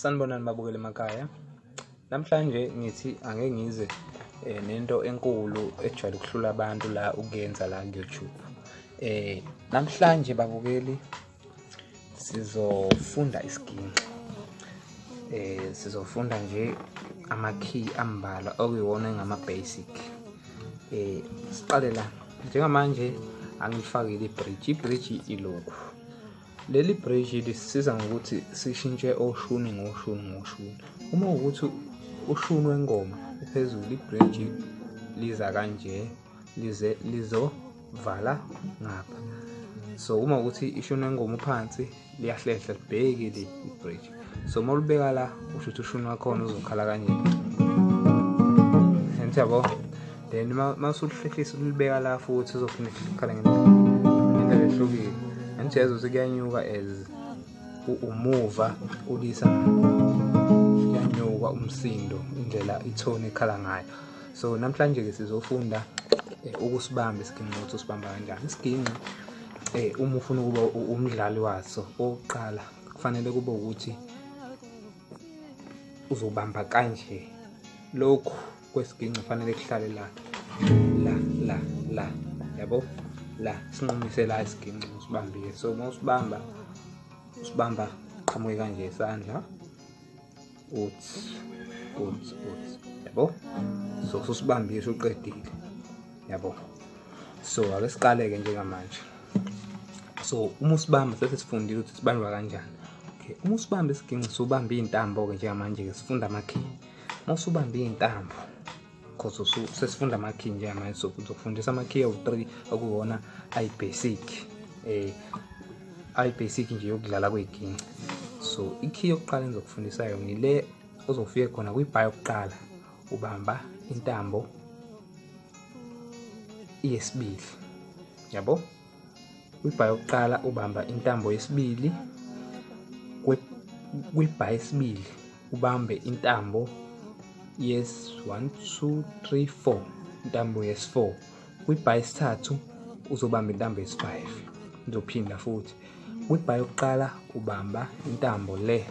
Sanibonani babukeli emakhaya. Namhlanje ngithi angeke ngize nento enkulu ejwayele ukuhlula abantu la ukuyenza la ku-YouTube. Namhlanje babukeli sizofunda isiginxi. Sizofunda nje ama-key ambalwa okuyiwona ngama-basic. Siqale la. Njengamanje angifakile i-bridge ilokhu. Leli bridge lisisiza ngokuthi sishintshe oshuni ngoshuni. Uma ukuthi ushuni wengoma phezulu, i-bridge liza kanje lize lizovala ngapha. So uma ukuthi ishuni wengoma phansi liyahlehla libheke le i-bridge. So mawulibeka la usho ukuthi ushuni wakhona uzokhala kanje. Yabo. Then masuhlehlisa ulibeka la futhi uzofuna ukukhala ngendlela ehlukile. Njezo sikuyanyuka as umuva ulisa yanyuka umsindo indlela ithone ekhala ngayo. So namhlanje ke sizofunda ukusibamba isiginxi ukuthi usibamba kanjani. Isiginxi uma ufuna ukuba umdlali waso oqala kufanele kube ukuthi uzobamba kanje. Lokhu kwesiginxi kufanele kuhlale la yabo. La sinqumise la isiginxi usibambile. So mawusibamba usibamba qhamuke kanje isandla uthi yabo. So usibambile usuqedile yabo. So ake siqale ke njengamanje. So uma usibamba bese sifundile ukuthi sibamba kanjani. Okay, uma usibamba isiginxi subamba izintambo ke njengamanje ke sifunda ama-key. Mawusubamba izintambo because sesifunda ama-key njengamanje, so uzofundisa ama-key awu-3 okuwona ayi-basic. Ayi-basic nje yokudlala kweziginxi. So i-key yokuqala engizokufundisa yona ile uzofika khona kwi-bar yokuqala ubamba intambo yesibili yabo. Kwi-bar yokuqala ubamba intambo yesibili, kwi-bar yesibili ubambe intambo yes 1 2 3 4 intambo yes4. Kwi-bar yesithathu uzobamba intambo yes5. Ngizophinda futhi. Kwi-bar yokuqala ubamba intambo le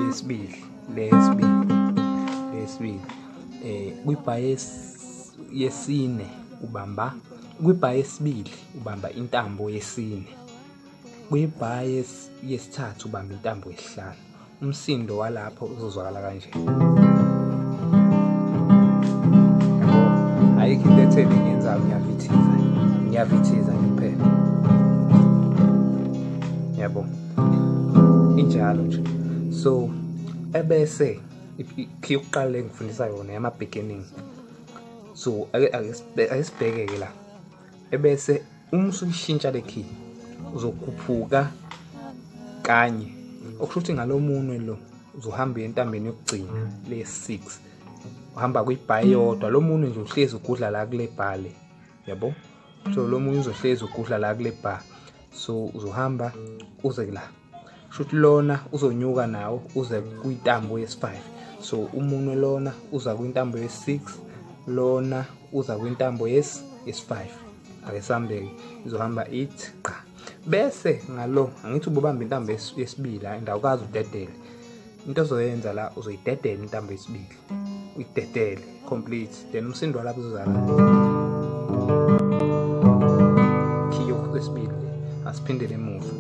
yesibili, kwi-bar yesine ubamba, kwi-bar yesibili ubamba intambo yesine. Kwi-bar yesithathu ubamba intambo yesihlanu. Umsindo walapho uzozwakala kanje. Ayikho into etheni ngiyenzayo, ngiyavithiza kuphela. Yabo. Injalo nje. So ebese ikhi yokuqala engifundisa yona yama beginning. So ayisibheke ke la. Ebese uma usuyishintsha le key uzokhuphuka kanye. Okusho ukuthi ngalomunwe lo uzohamba entambeni yokugcina le6. Uhamba kwi-bar yodwa, lo munwe nje uhlezi ugudla la kule bar le yabo. So lo munwe uzohlezi ugudla la kule bar. So uzohamba uze la. Shuthi lona uzonyuka nawo uze kwintambo yesi5. So umunwe lona uza kwintambo yesi6, lona uza kwintambo yesi5. Ake sambeke izohamba ithi qa. Bese ngalo angithi ubamba intambo yesibili la indawukazi udedele. Into ozoyenza la uzoyidedela intambo yesibili. Uyidedele complete, then umsindo walapho uzozala key yesibili. Asiphindele emuva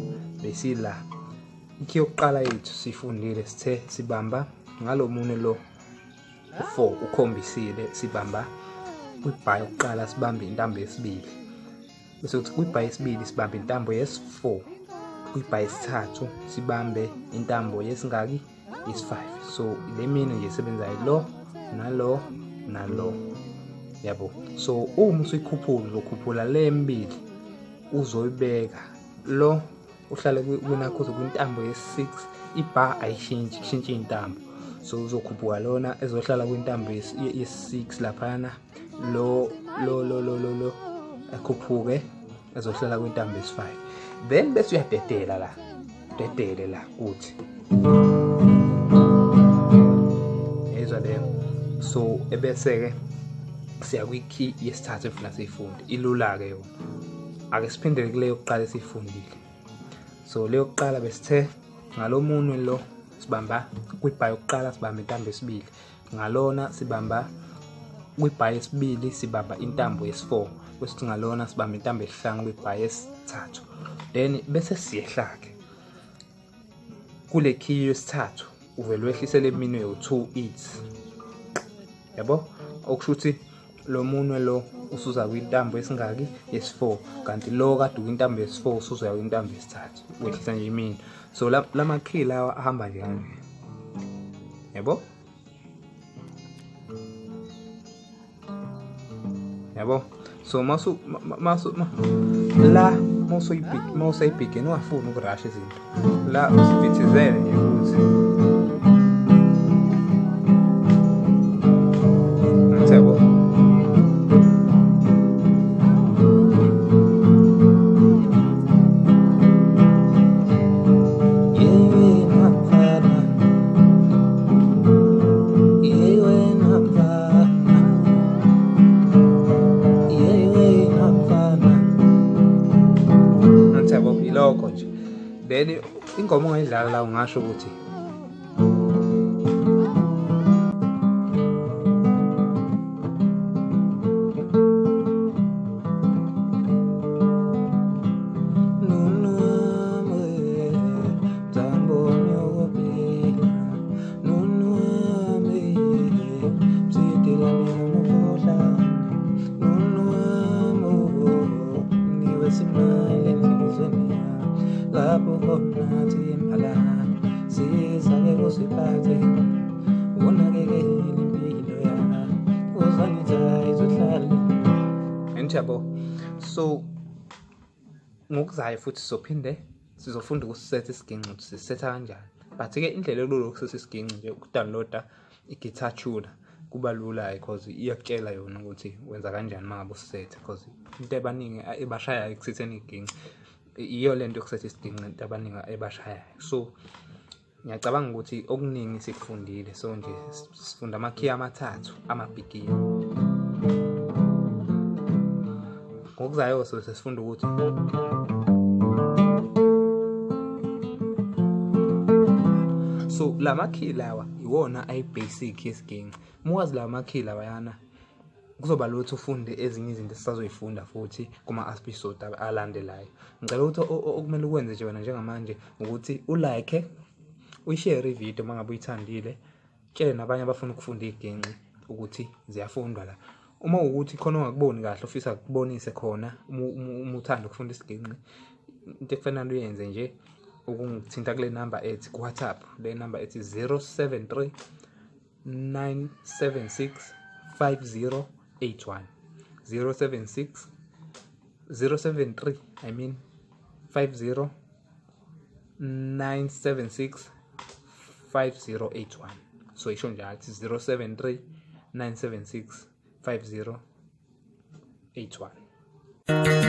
bese la ikey yokuqala yethu sifundile sithe sibamba ngalomunwe lo u4 ukhombisile sibamba kwi-bar yokuqala sibambe intambo yesibili. Bese kuthi kwi-bar yesibili sibambe intambo yes4. Kwi-bar yesithathu sibambe intambo yesingaki yes5. So le mina nje isebenzayo lo nalo yabo. So uma usuyikhuphula uzokhuphula le mbili uzoyibeka lo uhlale kunakho kwintambo yes6. I-bar ayishintshi, kushintsha intambo. So uzokhuphuka lona ezohlala kwintambo yes6 laphana. Lo akhuphuke ezohlala kwintambo yesi5. Then bese uyadedela la. Dedele la kuthi. Ezwa leyo. So ebese ke siya kwi-key yesithathu efuna siyifunde. Ilula ke yona. Ake siphindele kuleyo yokuqala esifundile. So leyo yokuqala besithe ngalomunwe lo sibamba kwibha yokuqala sibamba intambo yesibili, ngalona sibamba kwibha yesibili sibamba intambo yesi-4, bese ngalona sibamba intambo yesihlanu kwibha yesithathu. Then bese siyehla-ke kule key yesithathu uvele wehlisele eminwe u2 8, yabo, okusho ukuthi lo munwe lo usuza kwintambo yesingaki yesi4, kanti lo kade kwintambo yesi4 usuza kwintambo yesithathu, wehlisa nje iminwe. So lama key lawa ahamba nje kanje, yabo, yabo. So la mawusayibhigeni ungafuni ukurasha izinto, la usifithizele nje ukuthi yabo. Ilokho nje. Then ingoma ongayidlala la ungasho ukuthi yabo. So ngokuzayo futhi sizofunda ukusetha isiginci ukuthi sisetha kanjani, but ke indlela elula ukusetha isiginci nje ukudownloada i-guitar tuner kuba lula because iyakutshela yona ukuthi wenza kanjani mangabe usisetha, because into abaningi ebashayayo ekusetheni iginci iyo lento yokusetha isiginci, into abaningi ebashayayo. So ngiyacabanga ukuthi okuningi sikufundile, so nje sifunda ama-key amathathu amabhigini. Ngokuzayo so sesifunda ukuthi so la makey lawa iwona ayi-basic yesiginci. Muwazi la makey lawa yana kuzoba lutho ufunde ezinye izinto esisazoyifunda futhi kuma-episode alandelayo. Ngicela ukuthi okumele ukwenze nje wena njengamanje ukuthi ulike, uyishare ivideo mangabe uyithandile, tshele nabanye abafuna ukufunda iginci ukuthi ziyafundwa la. Uma ukuthi khona ongakuboni kahle ufisa ukubonise khona uma uthanda ukufunda isiginci, into ekufanele uyenze nje ukungithinta kule number ethi ku-WhatsApp, le number ethi 073 976 5081 073 50 976 5081. So isho njalo it's 073 976 5081.